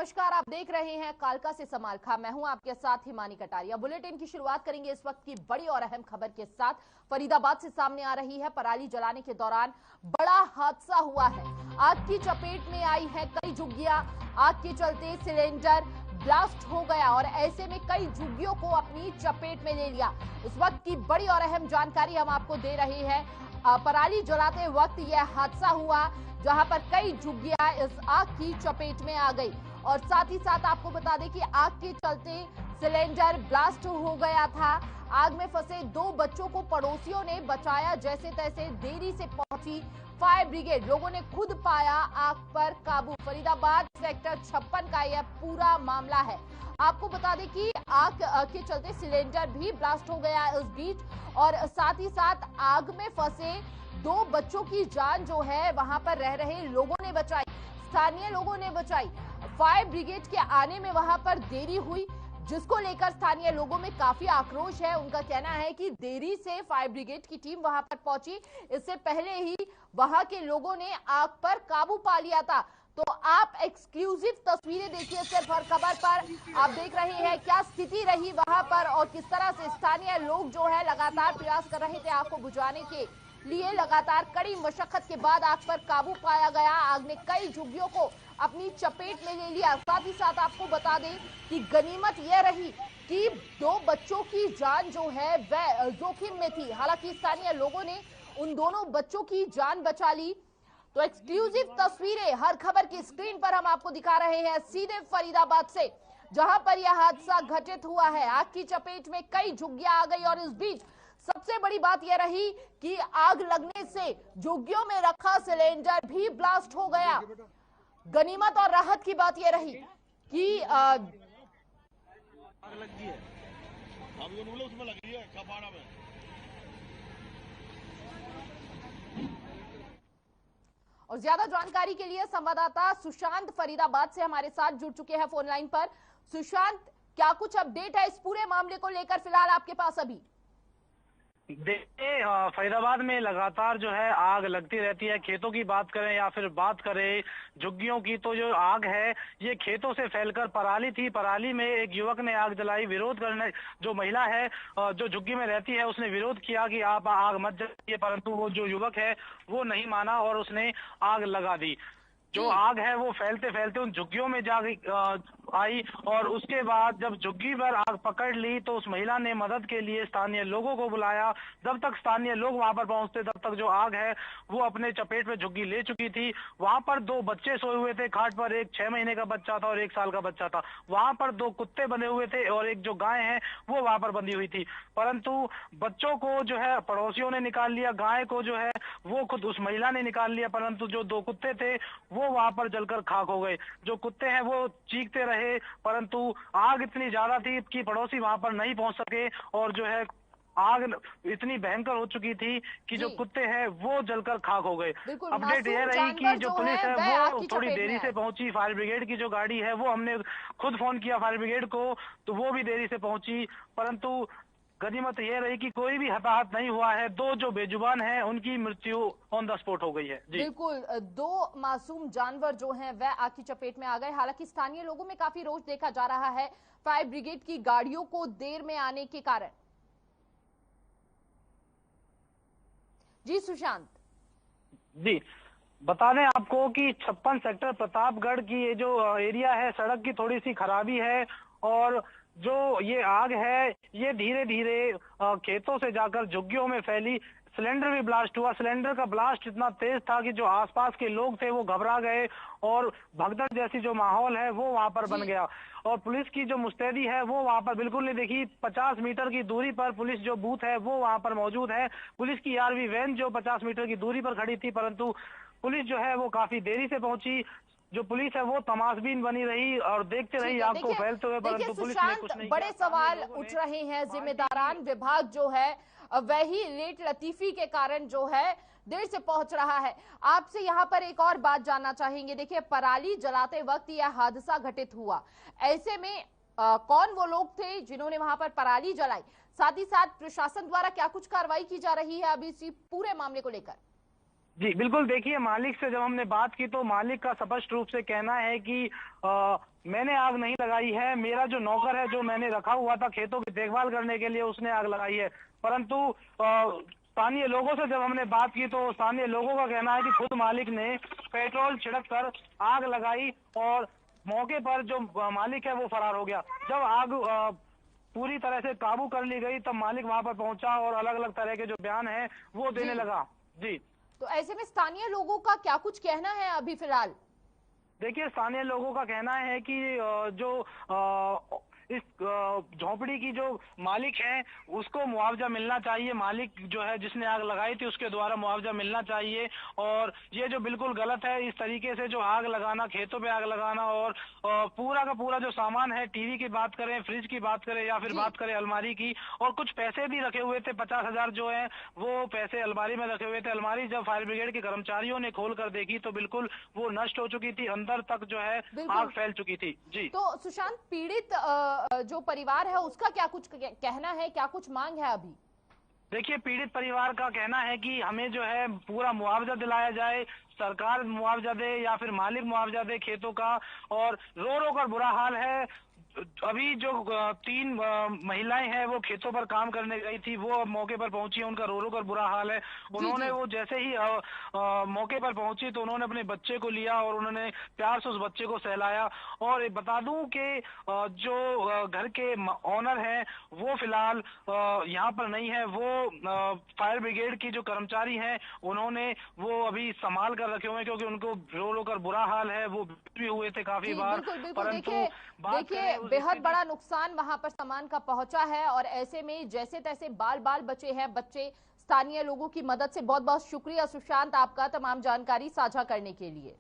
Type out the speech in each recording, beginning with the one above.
नमस्कार, आप देख रहे हैं कालका से समालखा। मैं हूं आपके साथ हिमानी कटारिया। बुलेटिन की शुरुआत करेंगे इस वक्त की बड़ी और अहम खबर के साथ। फरीदाबाद से सामने आ रही है। पराली जलाने के दौरान बड़ा हादसा हुआ है। आग की चपेट में आई है कई झुग्गियां। आग के चलते सिलेंडर ब्लास्ट हो गया और ऐसे में कई झुग्गियों को अपनी चपेट में ले लिया। इस वक्त की बड़ी और अहम जानकारी हम आपको दे रहे हैं। पराली जलाते वक्त यह हादसा हुआ जहां पर कई झुग्गियां इस आग की चपेट में आ गई और साथ ही साथ आपको बता दें कि आग के चलते सिलेंडर ब्लास्ट हो गया था। आग में फंसे 2 बच्चों को पड़ोसियों ने बचाया जैसे तैसे। देरी से पहुंची फायर ब्रिगेड, लोगों ने खुद पाया आग पर काबू। फरीदाबाद सेक्टर 56 का यह पूरा मामला है। आपको बता दें कि आग के चलते सिलेंडर भी ब्लास्ट हो गया इस बीच और साथ ही साथ आग में फंसे 2 बच्चों की जान जो है वहां पर रह रहे लोगों ने बचाई, स्थानीय लोगों ने बचाई। फायर ब्रिगेड के आने में वहां पर देरी हुई, जिसको लेकर स्थानीय लोगों में काफी आक्रोश है। उनका कहना है कि देरी से फायर ब्रिगेड की टीम वहां पर पहुंची, इससे पहले ही वहां के लोगों ने आग पर काबू पा लिया था। तो आप एक्सक्लूसिव तस्वीरें देखिए सिर्फ हर खबर पर। आप देख रहे हैं क्या स्थिति रही वहां पर और किस तरह से स्थानीय लोग जो है लगातार प्रयास कर रहे थे आग को बुझाने के लिए। लगातार कड़ी मशक्कत के बाद आग पर काबू पाया गया। आग ने कई झुग्गियों को अपनी चपेट में ले लिया। साथ ही साथ आपको बता दें कि गनीमत यह रही कि 2 बच्चों की जान जो है वह जोखिम में थी। हालांकि स्थानीय लोगों ने उन दोनों बच्चों की जान बचा ली। तो एक्सक्लूसिव तस्वीरें हर खबर की स्क्रीन पर हम आपको दिखा रहे हैं सीधे फरीदाबाद से, जहां पर यह हादसा घटित हुआ है। आग की चपेट में कई झुग्गियां आ गई और इस बीच सबसे बड़ी बात यह रही कि आग लगने से झुग्गियों में रखा सिलेंडर भी ब्लास्ट हो गया। गनीमत और राहत की बात यह रही कि आग लगी है, उसमें लगी है कबाड़ा में। और ज्यादा जानकारी के लिए संवाददाता सुशांत फरीदाबाद से हमारे साथ जुड़ चुके हैं फोन लाइन पर। सुशांत, क्या कुछ अपडेट है इस पूरे मामले को लेकर फिलहाल आपके पास अभी? देखिए, फरीदाबाद में लगातार जो है आग लगती रहती है। खेतों की बात करें या फिर बात करें झुग्गियों की, तो जो आग है ये खेतों से फैलकर पराली थी। पराली में एक युवक ने आग जलाई। विरोध करने जो महिला है जो झुग्गी में रहती है उसने विरोध किया कि आप आग मत जलाइए, परंतु वो जो युवक है वो नहीं माना और उसने आग लगा दी। जो आग है वो फैलते फैलते उन झुग्गियों में जा आई और उसके बाद जब झुग्गी पर आग पकड़ ली तो उस महिला ने मदद के लिए स्थानीय लोगों को बुलाया। जब तक स्थानीय लोग वहां पर पहुंचते तब तक जो आग है वो अपने चपेट में झुग्गी ले चुकी थी। वहां पर 2 बच्चे सोए हुए थे खाट पर, एक 6 महीने का बच्चा था और 1 साल का बच्चा था। वहां पर 2 कुत्ते बंधे हुए थे और एक जो गाय है वो वहां पर बंधी हुई थी, परंतु बच्चों को जो है पड़ोसियों ने निकाल लिया, गाय को जो है वो खुद उस महिला ने निकाल लिया, परंतु जो 2 कुत्ते थे वो वहां पर जलकर खाक हो गए। जो कुत्ते हैं वो चीखते रहे, परंतु आग इतनी ज्यादा थी कि पड़ोसी वहां पर नहीं पहुंच सके और जो है आग इतनी भयंकर हो चुकी थी कि जो कुत्ते हैं वो जलकर खाक हो गए। अपडेट यह रही कि जो पुलिस है वो थोड़ी देरी से पहुंची। फायर ब्रिगेड की जो गाड़ी है वो हमने खुद फोन किया फायर ब्रिगेड को, तो वो भी देरी से पहुंची, परंतु गनीमत यह रही कि कोई भी हताहत नहीं हुआ है। 2 जो बेजुबान हैं उनकी मृत्यु ऑन द स्पॉट हो गई है। जी बिल्कुल, 2 मासूम जानवर जो हैं वह आग की चपेट में आ गए। हालांकि स्थानीय लोगों में काफी रोष देखा जा रहा है फायर ब्रिगेड की गाड़ियों को देर में आने के कारण। जी सुशांत। जी, बता दें आपको कि 56 सेक्टर प्रतापगढ़ की ये जो एरिया है, सड़क की थोड़ी सी खराबी है और जो ये आग है ये धीरे धीरे खेतों से जाकर झुग्गियों में फैली। सिलेंडर भी ब्लास्ट हुआ। सिलेंडर का ब्लास्ट इतना तेज था कि जो आसपास के लोग थे वो घबरा गए और भगदड़ जैसी जो माहौल है वो वहां पर बन गया। और पुलिस की जो मुस्तैदी है वो वहां पर बिल्कुल नहीं देखी। 50 मीटर की दूरी पर पुलिस जो बूथ है वो वहां पर मौजूद है। पुलिस की आरवी वैन जो 50 मीटर की दूरी पर खड़ी थी, परंतु पुलिस जो है वो काफी देरी से पहुंची। जो पुलिस है वो तमाशबीन बनी रही और देखते रही आग को फैलते हुए, परंतु पुलिस ने कुछ नहीं किया। बड़े सवाल उठ रहे हैं। जिम्मेदारान विभाग जो है वही लेट लतीफी के कारण जो है देर से पहुंच रहा है। आपसे यहां पर एक और बात जानना चाहेंगे। देखिए, पराली जलाते वक्त यह हादसा घटित हुआ, ऐसे में कौन वो लोग थे जिन्होंने वहां पर पराली जलाई? साथ ही साथ प्रशासन द्वारा क्या कुछ कार्रवाई की जा रही है अभी इसी पूरे मामले को लेकर? जी बिल्कुल, देखिए मालिक से जब हमने बात की तो मालिक का स्पष्ट रूप से कहना है कि मैंने आग नहीं लगाई है, मेरा जो नौकर है जो मैंने रखा हुआ था खेतों की देखभाल करने के लिए उसने आग लगाई है। परंतु स्थानीय लोगों से जब हमने बात की तो स्थानीय लोगों का कहना है कि खुद मालिक ने पेट्रोल छिड़क कर आग लगाई और मौके पर जो मालिक है वो फरार हो गया। जब आग पूरी तरह से काबू कर ली गई तब मालिक वहां पर पहुंचा और अलग अलग तरह के जो बयान है वो देने लगा। जी, तो ऐसे में स्थानीय लोगों का क्या कुछ कहना है अभी फिलहाल? देखिए स्थानीय लोगों का कहना है कि जो इस झोपड़ी की जो मालिक है उसको मुआवजा मिलना चाहिए। मालिक जो है जिसने आग लगाई थी उसके द्वारा मुआवजा मिलना चाहिए। और ये जो बिल्कुल गलत है, इस तरीके से जो आग लगाना, खेतों पे आग लगाना और पूरा का पूरा जो सामान है, टीवी की बात करें, फ्रिज की बात करें या फिर बात करें अलमारी की, और कुछ पैसे भी रखे हुए थे 50,000 जो है वो पैसे अलमारी में रखे हुए थे। अलमारी जब फायर ब्रिगेड के कर्मचारियों ने खोल कर देखी तो बिल्कुल वो नष्ट हो चुकी थी, अंदर तक जो है आग फैल चुकी थी। जी, तो सुशांत, पीड़ित जो परिवार है उसका क्या कुछ कहना है, क्या कुछ मांग है अभी? देखिए पीड़ित परिवार का कहना है कि हमें जो है पूरा मुआवजा दिलाया जाए, सरकार मुआवजा दे या फिर मालिक मुआवजा दे खेतों का। और रो रो कर बुरा हाल है। अभी जो 3 महिलाएं हैं वो खेतों पर काम करने गई थी, वो अब मौके पर पहुंची है, उनका रो रो कर बुरा हाल है। उन्होंने वो जैसे ही मौके पर पहुंची तो उन्होंने अपने बच्चे को लिया और उन्होंने प्यार से उस बच्चे को सहलाया। और बता दूं कि जो घर के ऑनर हैं वो फिलहाल यहाँ पर नहीं है, वो फायर ब्रिगेड की जो कर्मचारी हैं उन्होंने वो अभी संभाल कर रखे हुए हैं, क्योंकि उनको रो रो कर बुरा हाल है। वो भी हुए थे काफी बार। परंतु देखिए बेहद बड़ा नुकसान वहां पर सामान का पहुंचा है और ऐसे में जैसे तैसे बाल बाल बचे हैं बच्चे। स्थानीय लोगों की मदद से बहुत बहुत शुक्रिया सुशांत आपका तमाम जानकारी साझा करने के लिए।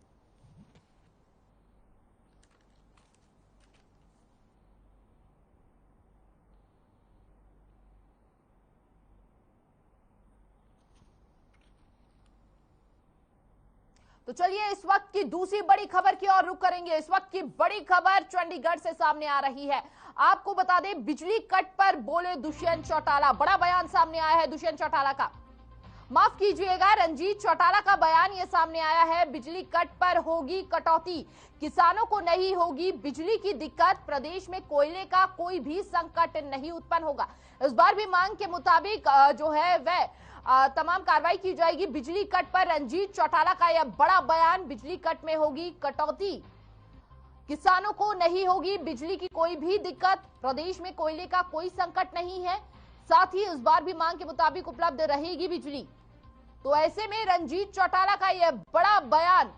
तो चलिए इस वक्त की दूसरी बड़ी खबर की ओर रुख करेंगे। इस वक्त की बड़ी खबर चंडीगढ़ से सामने आ रही है। आपको बता दें, बिजली कट पर बोले दुष्यंत चौटाला। बड़ा बयान सामने आया है दुष्यंत चौटाला का, माफ कीजिएगा रंजीत चौटाला का बयान ये सामने आया है। बिजली कट पर होगी कटौती, किसानों को नहीं होगी बिजली की दिक्कत, प्रदेश में कोयले का कोई भी संकट नहीं उत्पन्न होगा। इस बार भी मांग के मुताबिक जो है वह तमाम कार्रवाई की जाएगी। बिजली कट पर रंजीत चौटाला का यह बड़ा बयान, बिजली कट में होगी कटौती, किसानों को नहीं होगी बिजली की कोई भी दिक्कत, प्रदेश में कोयले का कोई संकट नहीं है, साथ ही इस बार भी मांग के मुताबिक उपलब्ध रहेगी बिजली। तो ऐसे में रंजीत चौटाला का यह बड़ा बयान,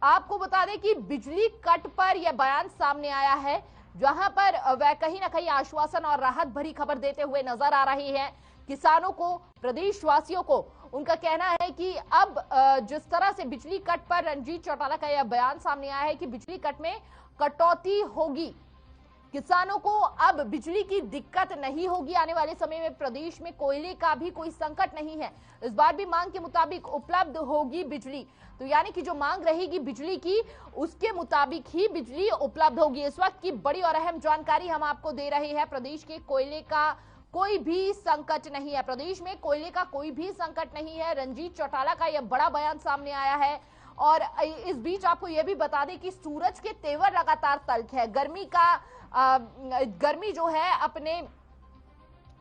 आपको बता दें कि बिजली कट पर यह बयान सामने आया है, जहां पर वह कहीं ना कहीं आश्वासन और राहत भरी खबर देते हुए नजर आ रही है किसानों को, प्रदेशवासियों को। उनका कहना है कि अब जिस तरह से बिजली कट पर रंजीत चौटाला का यह बयान सामने आया है कि बिजली कट में कटौती होगी, किसानों को अब बिजली की दिक्कत नहीं होगी, आने वाले समय में प्रदेश में कोयले का भी कोई संकट नहीं है, इस बार भी मांग के मुताबिक उपलब्ध होगी बिजली। तो यानी कि जो मांग रहेगी बिजली की उसके मुताबिक ही बिजली उपलब्ध होगी। इस वक्त की बड़ी और अहम जानकारी हम आपको दे रहे हैं, प्रदेश के कोयले का कोई भी संकट नहीं है, प्रदेश में कोयले का कोई भी संकट नहीं है। रंजीत चौटाला का यह बड़ा बयान सामने आया है। और इस बीच आपको यह भी बता दें कि सूरज के तेवर लगातार तल्ख है, गर्मी जो है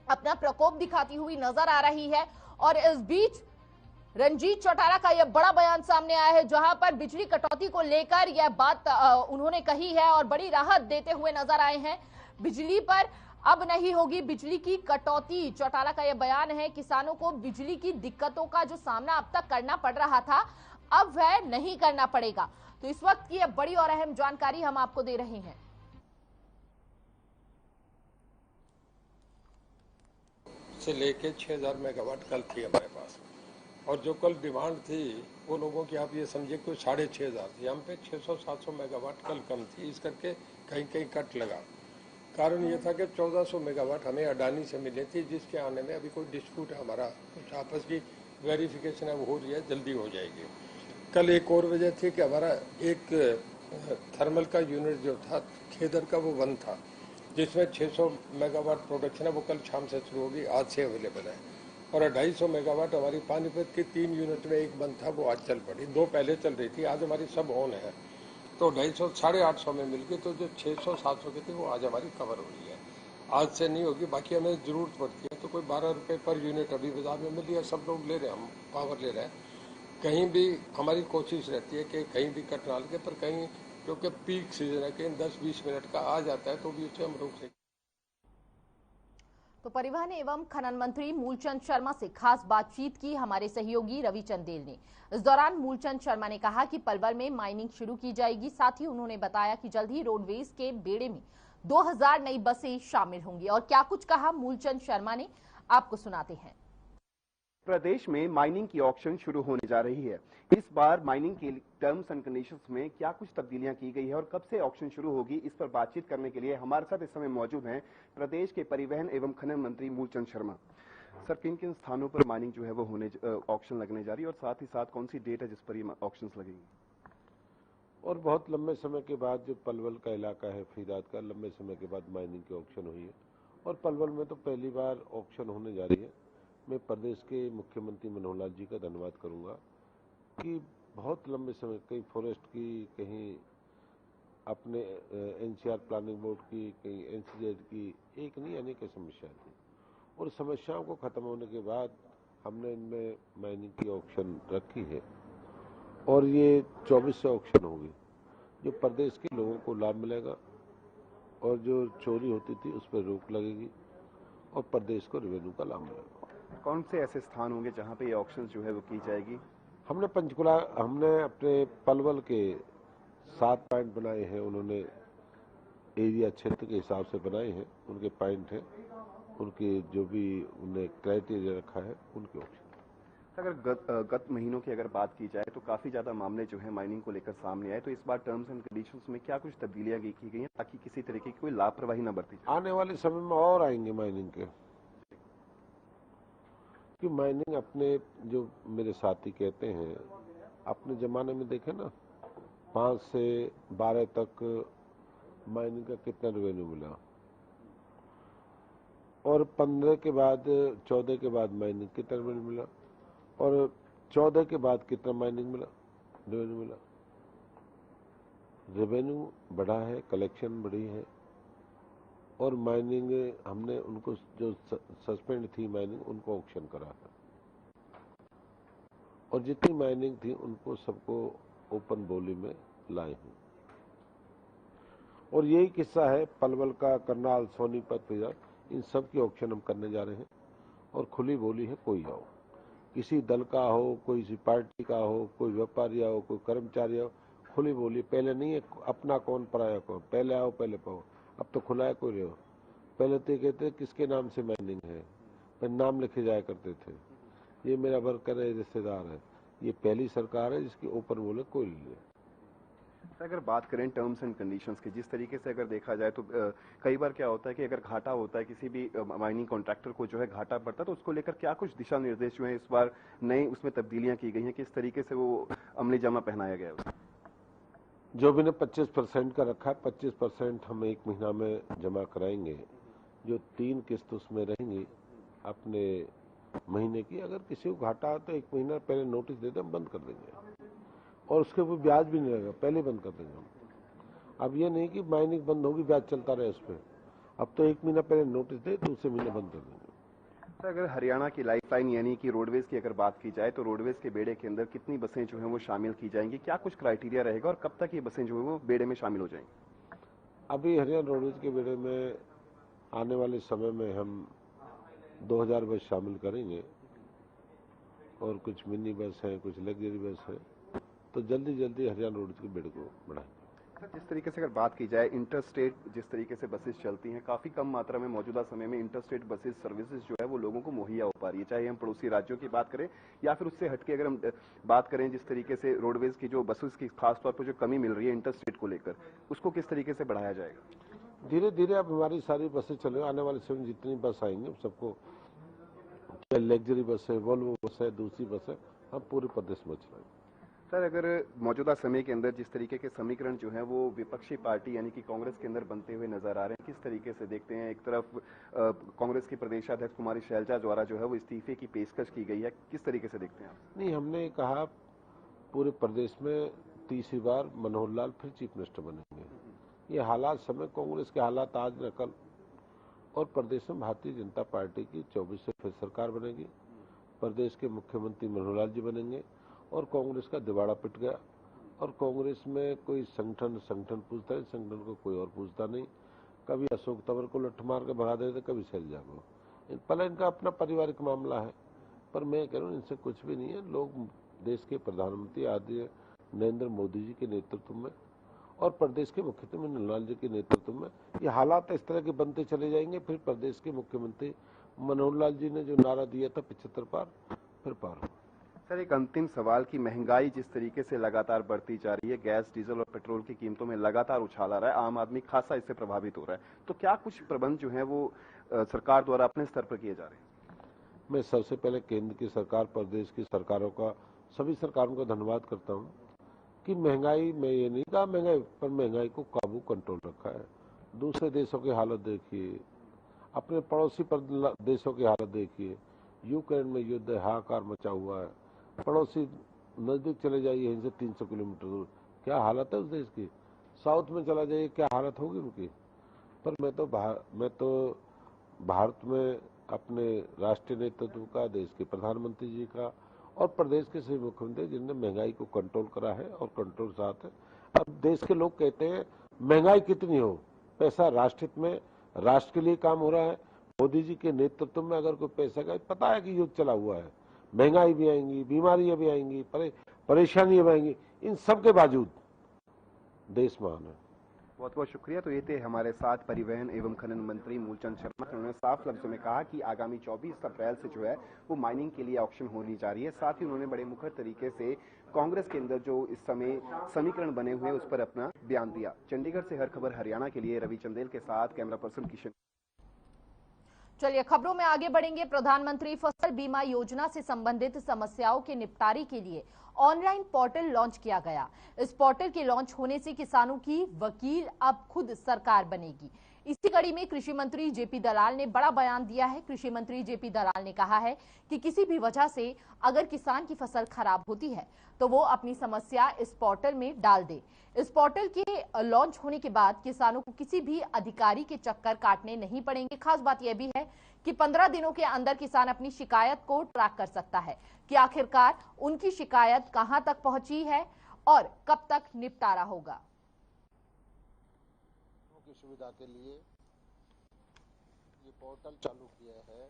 अपना प्रकोप दिखाती हुई नजर आ रही है। और इस बीच रंजीत चौटाला का यह बड़ा बयान सामने आया है, जहां पर बिजली कटौती को लेकर यह बात उन्होंने कही है और बड़ी राहत देते हुए नजर आए हैं। बिजली पर अब नहीं होगी बिजली की कटौती, चौटाला का यह बयान है। किसानों को बिजली की दिक्कतों का जो सामना अब तक करना पड़ रहा था अब वह नहीं करना पड़ेगा। तो इस वक्त की यह बड़ी और अहम जानकारी हम आपको दे रहे हैं। से लेके 6000 मेगावाट कल थी हमारे पास, और जो कल डिमांड थी वो लोगों की आप ये समझिए कि 6500 थी, हम पे 600-700 मेगावाट कल कम थी, इस करके कहीं कहीं कट लगा। कारण ये था कि 1400 मेगावाट हमें अडानी से मिले थी, जिसके आने में अभी कोई डिस्प्यूट है, हमारा कुछ आपस की वेरिफिकेशन है वो हो रही है, जल्दी हो जाएगी। कल एक और वजह थी कि हमारा एक थर्मल का यूनिट जो था खेदर का वो बंद था, जिसमें 600 मेगावाट प्रोडक्शन है, वो कल शाम से शुरू होगी, आज से अवेलेबल है। और 250 मेगावाट हमारी पानीपत की 3 यूनिट में एक बंद था, वो आज चल पड़ी। 2 पहले चल रही थी, आज हमारी सब ऑन है। तो 250 850 में मिलके तो जो 600-700 की थी वो आज हमारी कवर हो रही है। आज से नहीं होगी, बाकी हमें जरूरत पड़ती है तो कोई 12 रुपए पर यूनिट अभी बाजार में मिल रही है, सब लोग ले रहे हैं, हम पावर ले रहे हैं। कहीं भी हमारी कोशिश रहती है कि कहीं भी कट ना लगे, पर कहीं क्योंकि पीक सीजन है, कहीं 10-20 मिनट का आ जाता है तो भी उसे हम रोक सकते। तो परिवहन एवं खनन मंत्री मूलचंद शर्मा से खास बातचीत की हमारे सहयोगी रवि चंदेल ने। इस दौरान मूलचंद शर्मा ने कहा कि पलवल में माइनिंग शुरू की जाएगी। साथ ही उन्होंने बताया कि जल्द ही रोडवेज के बेड़े में 2000 नई बसें शामिल होंगी। और क्या कुछ कहा मूलचंद शर्मा ने, आपको सुनाते हैं। प्रदेश में माइनिंग की ऑक्शन शुरू होने जा रही है। इस बार माइनिंग के टर्म्स एंड कंडीशंस में क्या कुछ तब्दीलियां की गई है और कब से ऑक्शन शुरू होगी, इस पर बातचीत करने के लिए हमारे साथ इस समय मौजूद हैं प्रदेश के परिवहन एवं खनन मंत्री मूलचंद शर्मा। सर, किन किन स्थानों पर माइनिंग जो है वो होने ऑक्शन लगने जा रही है और साथ ही साथ कौन सी डेट है जिस पर ये ऑक्शन लगेंगी? और बहुत लंबे समय के बाद जो पलवल का इलाका है फरीदाबाद का, लंबे समय के बाद माइनिंग की ऑक्शन हुई है और पलवल में तो पहली बार ऑक्शन होने जा रही है। मैं प्रदेश के मुख्यमंत्री मनोहर लाल जी का धन्यवाद करूंगा कि बहुत लंबे समय, कहीं फॉरेस्ट की, कहीं अपने एनसीआर प्लानिंग बोर्ड की, कहीं एनसीजेड की, एक नहीं अनेक समस्याएं थी और समस्याओं को खत्म होने के बाद हमने इनमें माइनिंग की ऑक्शन रखी है और ये 24 से ऑक्शन होगी, जो प्रदेश के लोगों को लाभ मिलेगा और जो चोरी होती थी उस पर रोक लगेगी और प्रदेश को रेवेन्यू का लाभ मिलेगा। कौन से ऐसे स्थान होंगे जहां पे ये ऑक्शन जो है वो की जाएगी? हमने पंचकुला, हमने अपने पलवल के 7 पॉइंट बनाए हैं, उन्होंने एरिया क्षेत्र के हिसाब से बनाए हैं, उनके पॉइंट हैं, उनके जो भी उन्हें क्राइटेरिया रखा है उनके ऑप्शन। अगर गत महीनों की अगर बात की जाए तो काफी ज्यादा मामले जो है माइनिंग को लेकर सामने आए, तो इस बार टर्म्स एंड कंडीशंस में क्या कुछ तब्दीलियां की गई हैं ताकि किसी तरीके की कोई लापरवाही न बरती जाए? आने वाले समय में और आएंगे माइनिंग के, कि माइनिंग अपने, जो मेरे साथी कहते हैं, अपने जमाने में देखे ना 5 से 12 तक माइनिंग का कितना रेवेन्यू मिला और 15 के बाद 14 के बाद माइनिंग कितना रेवेन्यू मिला और 14 के बाद कितना माइनिंग मिला, रेवेन्यू मिला। रेवेन्यू बढ़ा है, कलेक्शन बढ़ी है और माइनिंग हमने उनको जो सस्पेंड थी माइनिंग, उनको ऑक्शन करा है और जितनी माइनिंग थी उनको सबको ओपन बोली में लाए हैं। और यही किस्सा है पलवल का, करनाल, सोनीपत, फरीदाबाद, इन सब की ऑक्शन हम करने जा रहे हैं और खुली बोली है, कोई आओ, किसी दल का हो, कोई सी पार्टी का हो, कोई व्यापारी हो, कोई कर्मचारी हो, खुली बोली। पहले नहीं है अपना कौन पराया कौन, पहले आओ पहले पाओ, अब तो खुला है, कोई रहो। पहले तो कहते किसके नाम से माइनिंग है, फिर नाम लिखे जाया करते थे, ये मेरा वर्कर है, रिश्तेदार है। ये पहली सरकार है जिसकी ओपन बोले कोई नहीं है। अगर बात करें टर्म्स एंड कंडीशंस की, जिस तरीके से अगर देखा जाए तो कई बार क्या होता है कि अगर घाटा होता है, किसी भी माइनिंग कॉन्ट्रैक्टर को जो है घाटा पड़ता है, तो उसको लेकर क्या कुछ दिशा निर्देश जो है इस बार नए उसमें तब्दीलियां की गई हैं, किस तरीके से वो अमली जामा पहनाया गया है? जो भी ने 25% का रखा है, 25% हम 1 महीना में जमा कराएंगे। जो 3 किस्त उसमें रहेंगी अपने महीने की, अगर किसी को घाटा है तो 1 महीना पहले नोटिस देते हम बंद कर देंगे और उसके ऊपर ब्याज भी नहीं लगेगा, पहले बंद कर देंगे हम। अब ये नहीं कि माइनिंग बंद होगी ब्याज चलता रहे उस पर, अब तो 1 महीना पहले नोटिस दे, दूसरे महीने बंद कर देंगे। तो अगर हरियाणा की लाइफलाइन यानी कि रोडवेज की अगर बात की जाए तो रोडवेज के बेड़े के अंदर कितनी बसें जो है वो शामिल की जाएंगी, क्या कुछ क्राइटेरिया रहेगा और कब तक ये बसें जो है वो बेड़े में शामिल हो जाएंगी? अभी हरियाणा रोडवेज के बेड़े में आने वाले समय में हम 2000 बस शामिल करेंगे और कुछ मिनी बस है, कुछ लग्जरी बस है, तो जल्दी जल्दी हरियाणा रोडवेज के बेड़े को बढ़ाएंगे। सर, जिस तरीके से अगर बात की जाए इंटर स्टेट जिस तरीके से बसेस चलती हैं, काफी कम मात्रा में मौजूदा समय में इंटर स्टेट बसेस सर्विसेज जो है वो लोगों को मुहैया हो पा रही है, चाहे हम पड़ोसी राज्यों की बात करें या फिर उससे हटके अगर हम बात करें जिस तरीके से रोडवेज की जो बसेस की खासतौर पर जो कमी मिल रही है इंटर स्टेट को लेकर, उसको किस तरीके से बढ़ाया जाएगा? धीरे धीरे अब हमारी सारी बसें चल, आने वाले समय जितनी बस आएंगे सबको, लग्जरी बस है, वोल्वो बस है, दूसरी बस है, हम पूरे प्रदेश में चलाएंगे। सर, अगर मौजूदा समय के अंदर जिस तरीके के समीकरण जो हैं वो विपक्षी पार्टी यानी कि कांग्रेस के अंदर बनते हुए नजर आ रहे हैं, किस तरीके से देखते हैं? एक तरफ कांग्रेस की प्रदेशाध्यक्ष कुमारी शैलजा द्वारा जो है वो इस्तीफे की पेशकश की गई है, किस तरीके से देखते हैं आप? नहीं, हमने कहा पूरे प्रदेश में तीसरी बार मनोहर लाल फिर चीफ मिनिस्टर बनेंगे। ये हालात समय कांग्रेस के हालात आज न कल, और प्रदेश में भारतीय जनता पार्टी की 24 से फिर सरकार बनेगी। प्रदेश के मुख्यमंत्री मनोहर लाल जी बनेंगे और कांग्रेस का दिवाड़ा पिट गया। और कांग्रेस में कोई संगठन पूछता है, संगठन को कोई और पूछता नहीं। कभी अशोक तंवर को लठ मार के भगा देते, कभी शैलजा को। पहले इनका अपना पारिवारिक मामला है, पर मैं कह रहा हूँ इनसे कुछ भी नहीं है। लोग देश के प्रधानमंत्री आदरणीय नरेंद्र मोदी जी के नेतृत्व में और प्रदेश के मुख्यमंत्री मनोहर लाल जी के नेतृत्व में ये हालात इस तरह के बनते चले जाएंगे। फिर प्रदेश के मुख्यमंत्री मनोहर लाल जी ने जो नारा दिया था 75 पार, फिर पार हो। सर, एक अंतिम सवाल की महंगाई जिस तरीके से लगातार बढ़ती जा रही है, गैस, डीजल और पेट्रोल की कीमतों में लगातार उछाल आ रहा है, आम आदमी खासा इससे प्रभावित हो रहा है, तो क्या कुछ प्रबंध जो है वो सरकार द्वारा अपने स्तर पर किए जा रहे हैं? मैं सबसे पहले केंद्र की सरकार, प्रदेश की सरकारों का, सभी सरकारों का धन्यवाद करता हूँ कि महंगाई, मैं ये नहीं कहा महंगाई, पर महंगाई को काबू कंट्रोल रखा है। दूसरे देशों की हालत देखिए, अपने पड़ोसी देशों की हालत देखिए। यूक्रेन में युद्ध है, हाहाकार मचा हुआ है। पड़ोसी नजदीक चले जाइए, यहीं से 300 किलोमीटर दूर, क्या हालत है उस देश की। साउथ में चला जाइए, क्या हालत होगी उनकी। पर मैं तो भारत में अपने राष्ट्रीय नेतृत्व का, देश के प्रधानमंत्री जी का और प्रदेश के सभी मुख्यमंत्री जिनने महंगाई को कंट्रोल करा है और कंट्रोल साथ है। अब देश के लोग कहते हैं महंगाई कितनी हो, पैसा राष्ट्र हित में, राष्ट्र के लिए काम हो रहा है। मोदी जी के नेतृत्व में अगर कोई पैसा का, पता है कि युद्ध चला हुआ है, महंगाई भी आएंगी, बीमारियां भी आएंगी, परेशानियां भी आएंगी, इन सब के बावजूद देश महान है। बहुत बहुत शुक्रिया। तो ये थे हमारे साथ परिवहन एवं खनन मंत्री मूलचंद शर्मा। उन्होंने साफ लफ्जों में कहा कि आगामी 24 अप्रैल से जो है वो माइनिंग के लिए ऑक्शन होनी जा रही है। साथ ही उन्होंने बड़े मुखर तरीके से कांग्रेस के अंदर जो इस समय समीकरण बने हुए उस पर अपना बयान दिया। चंडीगढ़ से हर खबर हरियाणा के लिए रवि चंदेल के साथ कैमरा पर्सन किशन। चलिए खबरों में आगे बढ़ेंगे। प्रधानमंत्री फसल बीमा योजना से संबंधित समस्याओं के निपटारे के लिए ऑनलाइन पोर्टल लॉन्च किया गया। इस पोर्टल के लॉन्च होने से किसानों की वकील अब खुद सरकार बनेगी। इसी कड़ी में कृषि मंत्री जेपी दलाल ने बड़ा बयान दिया है। कृषि मंत्री जेपी दलाल ने कहा है कि किसी भी वजह से अगर किसान की फसल खराब होती है तो वो अपनी समस्या इस पोर्टल में डाल दे। इस पोर्टल के लॉन्च होने के बाद किसानों को किसी भी अधिकारी के चक्कर काटने नहीं पड़ेंगे। खास बात यह भी है कि 15 दिनों के अंदर किसान अपनी शिकायत को ट्रैक कर सकता है कि आखिरकार उनकी शिकायत कहां तक पहुंची है और कब तक निपटारा होगा। की सुविधा के लिए ये पोर्टल चालू किया है।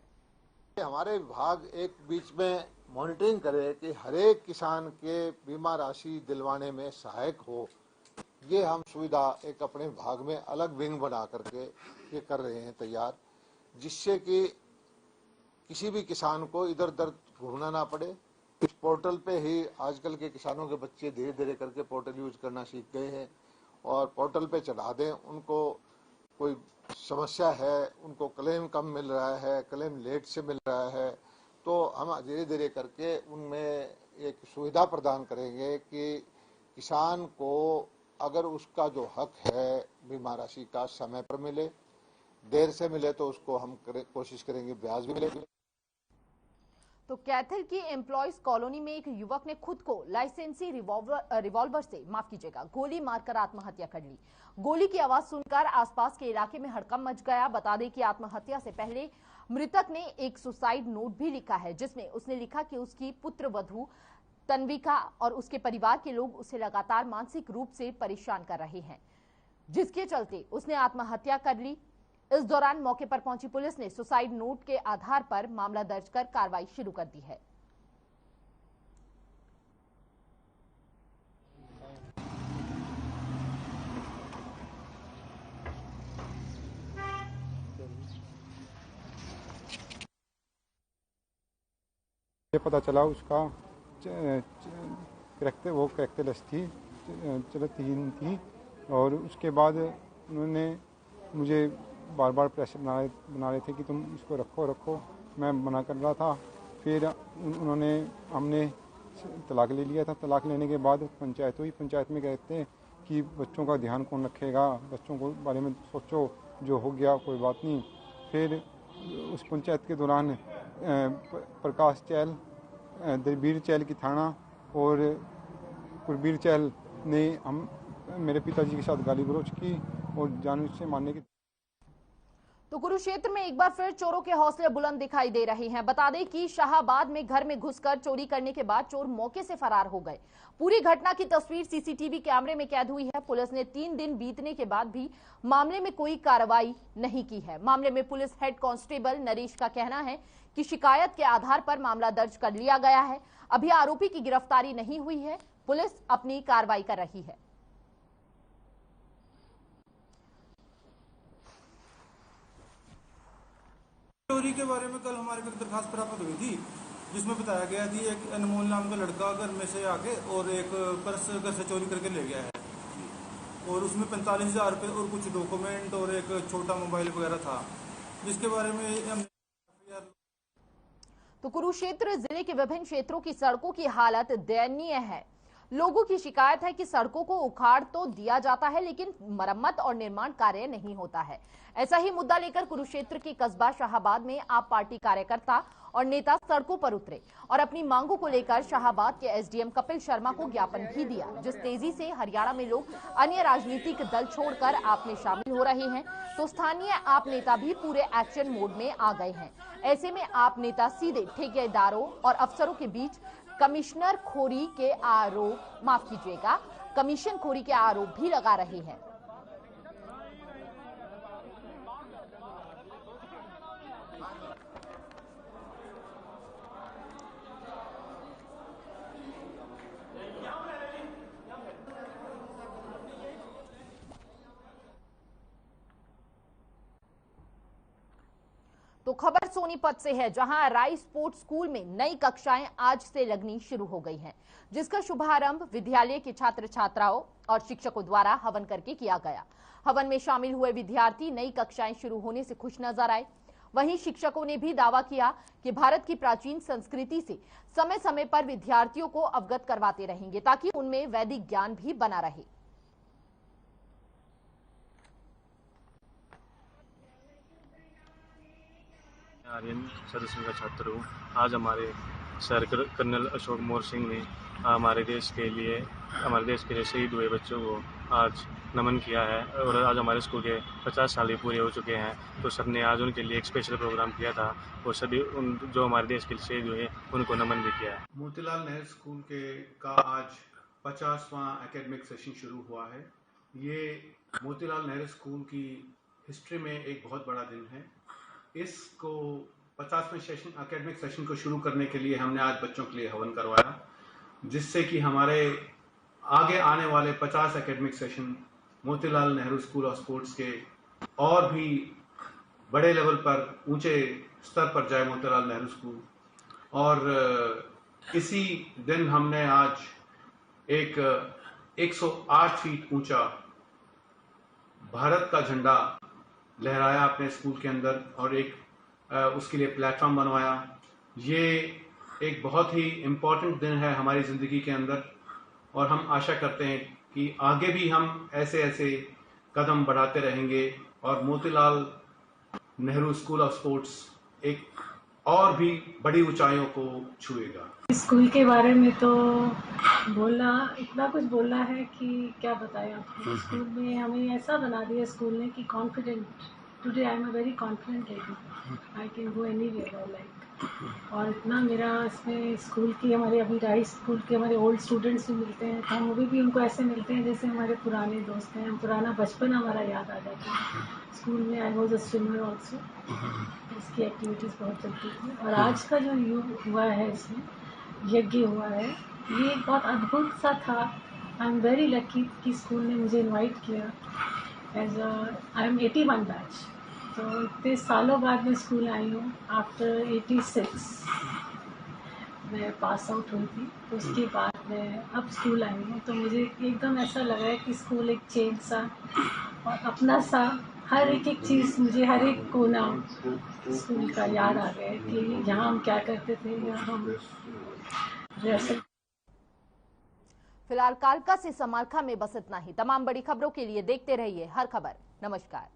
हमारे विभाग एक बीच में मॉनिटरिंग करे कि हर एक किसान के बीमा राशि दिलवाने में सहायक हो। ये हम सुविधा एक अपने विभाग में अलग विंग बना करके ये कर रहे हैं तैयार, जिससे कि किसी भी किसान को इधर उधर घूमना ना पड़े। इस पोर्टल पे ही आजकल के किसानों के बच्चे धीरे धीरे करके पोर्टल यूज करना सीख गए हैं और पोर्टल पे चढ़ा दें। उनको कोई समस्या है, उनको क्लेम कम मिल रहा है, क्लेम लेट से मिल रहा है, तो हम धीरे धीरे करके उनमें एक सुविधा प्रदान करेंगे कि किसान को अगर उसका जो हक है बीमा राशि का समय पर मिले, देर से मिले तो उसको हम कोशिश करेंगे ब्याज भी मिलेगी। तो कैथल की एम्प्लॉयज कॉलोनी में एक युवक ने खुद को लाइसेंसी रिवॉल्वर से, माफ कीजिएगा, गोली मारकर आत्महत्या कर ली। गोली की आवाज सुनकर आसपास के इलाके में हड़कंप मच गया। बता दें कि आत्महत्या से पहले मृतक ने एक सुसाइड नोट भी लिखा है, जिसमें उसने लिखा कि उसकी पुत्रवधू तन्विका और उसके परिवार के लोग उसे लगातार मानसिक रूप से परेशान कर रहे हैं, जिसके चलते उसने आत्महत्या कर ली। इस दौरान मौके पर पहुंची पुलिस ने सुसाइड नोट के आधार पर मामला दर्ज कर कार्रवाई शुरू कर दी है। ये पता चला उसका करैक्टरलेस थी, चलतहीन थी और उसके बाद उन्होंने मुझे बार बार प्रेशर बना रहे थे कि तुम इसको रखो। मैं मना कर रहा था। फिर हमने तलाक ले लिया था। तलाक लेने के बाद पंचायत हुई, पंचायत में कहते हैं कि बच्चों का ध्यान कौन रखेगा, बच्चों को बारे में सोचो, जो हो गया कोई बात नहीं। फिर उस पंचायत के दौरान प्रकाश चहल, दलबीर चहल की थाना और कुलबीर चहल ने मेरे पिताजी के साथ गाली गलौज की और जान से मारने की। तो कुरुक्षेत्र में एक बार फिर चोरों के हौसले बुलंद दिखाई दे रहे हैं। बता दें कि शाहाबाद में घर में घुसकर चोरी करने के बाद चोर मौके से फरार हो गए। पूरी घटना की तस्वीर सीसीटीवी कैमरे में कैद हुई है। पुलिस ने 3 दिन बीतने के बाद भी मामले में कोई कार्रवाई नहीं की है। मामले में पुलिस हेड कांस्टेबल नरेश का कहना है कि शिकायत के आधार पर मामला दर्ज कर लिया गया है। अभी आरोपी की गिरफ्तारी नहीं हुई है। पुलिस अपनी कार्रवाई कर रही है। चोरी के बारे में कल हमारे को दरखास्त प्राप्त हुई थी, जिसमें बताया गया कि एक अनमोल नाम का लड़का घर में से आके और एक पर्स घर से चोरी करके ले गया है और उसमें 45,000 रुपये और कुछ डॉक्यूमेंट और एक छोटा मोबाइल वगैरह था, जिसके बारे में तो कुरुक्षेत्र जिले के विभिन्न क्षेत्रों की सड़कों की हालत दयनीय है। लोगों की शिकायत है कि सड़कों को उखाड़ तो दिया जाता है लेकिन मरम्मत और निर्माण कार्य नहीं होता है। ऐसा ही मुद्दा लेकर कुरुक्षेत्र के कस्बा शाहाबाद में आप पार्टी कार्यकर्ता और नेता सड़कों पर उतरे और अपनी मांगों को लेकर शाहाबाद के एसडीएम कपिल शर्मा को ज्ञापन भी दिया। जिस तेजी से हरियाणा में लोग अन्य राजनीतिक दल छोड़कर आप में शामिल हो रहे हैं, तो स्थानीय आप नेता भी पूरे एक्शन मोड में आ गए हैं। ऐसे में आप नेता सीधे ठेकेदारों और अफसरों के बीच कमिश्नर खोरी के आरोप कमीशन खोरी के आरोप भी लगा रहे हैं। तो खबर सोनीपत से है, जहां राइस स्पोर्ट्स स्कूल में नई कक्षाएं आज से लगनी शुरू हो गई हैं, जिसका शुभारंभ विद्यालय के छात्र छात्राओं और शिक्षकों द्वारा हवन करके किया गया। हवन में शामिल हुए विद्यार्थी नई कक्षाएं शुरू होने से खुश नजर आए। वहीं शिक्षकों ने भी दावा किया कि भारत की प्राचीन संस्कृति से समय समय पर विद्यार्थियों को अवगत करवाते रहेंगे ताकि उनमें वैदिक ज्ञान भी बना रहे। आर्यन सदस्य का छात्र हूँ। आज हमारे सर कर्नल अशोक मोर सिंह ने हमारे देश के लिए शहीद हुए बच्चों को आज नमन किया है और आज हमारे स्कूल के 50 साल पूरे हो चुके हैं। तो सर ने आज उनके लिए एक स्पेशल प्रोग्राम किया था और सभी जो हमारे देश के लिए शहीद हुए उनको नमन भी किया है। मोतीलाल नेहरू स्कूल का आज 50वां एकेडमिक सेशन शुरू हुआ है। ये मोतीलाल नेहरू स्कूल की हिस्ट्री में एक बहुत बड़ा दिन है। इसको 50वें सेशन एकेडमिक सेशन को शुरू करने के लिए हमने आज बच्चों के लिए हवन करवाया, जिससे कि हमारे आगे आने वाले 50 academic session Motilal Nehru school of sports के और भी बड़े लेवल पर ऊंचे स्तर पर जाए मोतीलाल नेहरू स्कूल। और इसी दिन हमने आज एक 108 फीट ऊंचा भारत का झंडा लहराया अपने स्कूल के अंदर और एक उसके लिए प्लेटफॉर्म बनवाया। ये एक बहुत ही इम्पोर्टेंट दिन है हमारी ज़िंदगी के अंदर और हम आशा करते हैं कि आगे भी हम ऐसे ऐसे कदम बढ़ाते रहेंगे और Motilal Nehru school of sports एक और भी बड़ी ऊंचाइयों को छुएगा। स्कूल के बारे में तो इतना कुछ बोलना है कि क्या बताएं आपको। स्कूल में हमें ऐसा बना दिया स्कूल ने कि confident, today I am a very confident lady, I can go anywhere like. और इतना मेरा इसमें स्कूल की हमारे अभी राइस स्कूल के हमारे ओल्ड स्टूडेंट्स भी मिलते हैं, तो हम भी उनको ऐसे मिलते हैं जैसे हमारे पुराने दोस्त हैं। हम पुराना बचपन हमारा याद आ जाता है। स्कूल में I was a swimmer also, इसकी एक्टिविटीज़ बहुत चलती थी। और आज का जो योग हुआ है, इसमें यज्ञ हुआ है, ये बहुत अद्भुत सा था। आई एम वेरी लकी कि स्कूल ने मुझे इनवाइट किया एज आई एम 81 बैच। तो इतने सालों बाद मैं स्कूल आई हूँ। आफ्टर 86 मैं पास आउट हुई थी, तो उसके बाद मैं अब स्कूल आई हूँ। तो मुझे एकदम ऐसा लगा है कि स्कूल एक चेंज सा और अपना सा, हर एक चीज़, मुझे हर एक कोना स्कूल का याद आ गया कि यहाँ हम क्या करते थे, यहाँ हम फिलहाल कालका से समालखा में बस इतना ही। तमाम बड़ी खबरों के लिए देखते रहिए हर खबर। नमस्कार।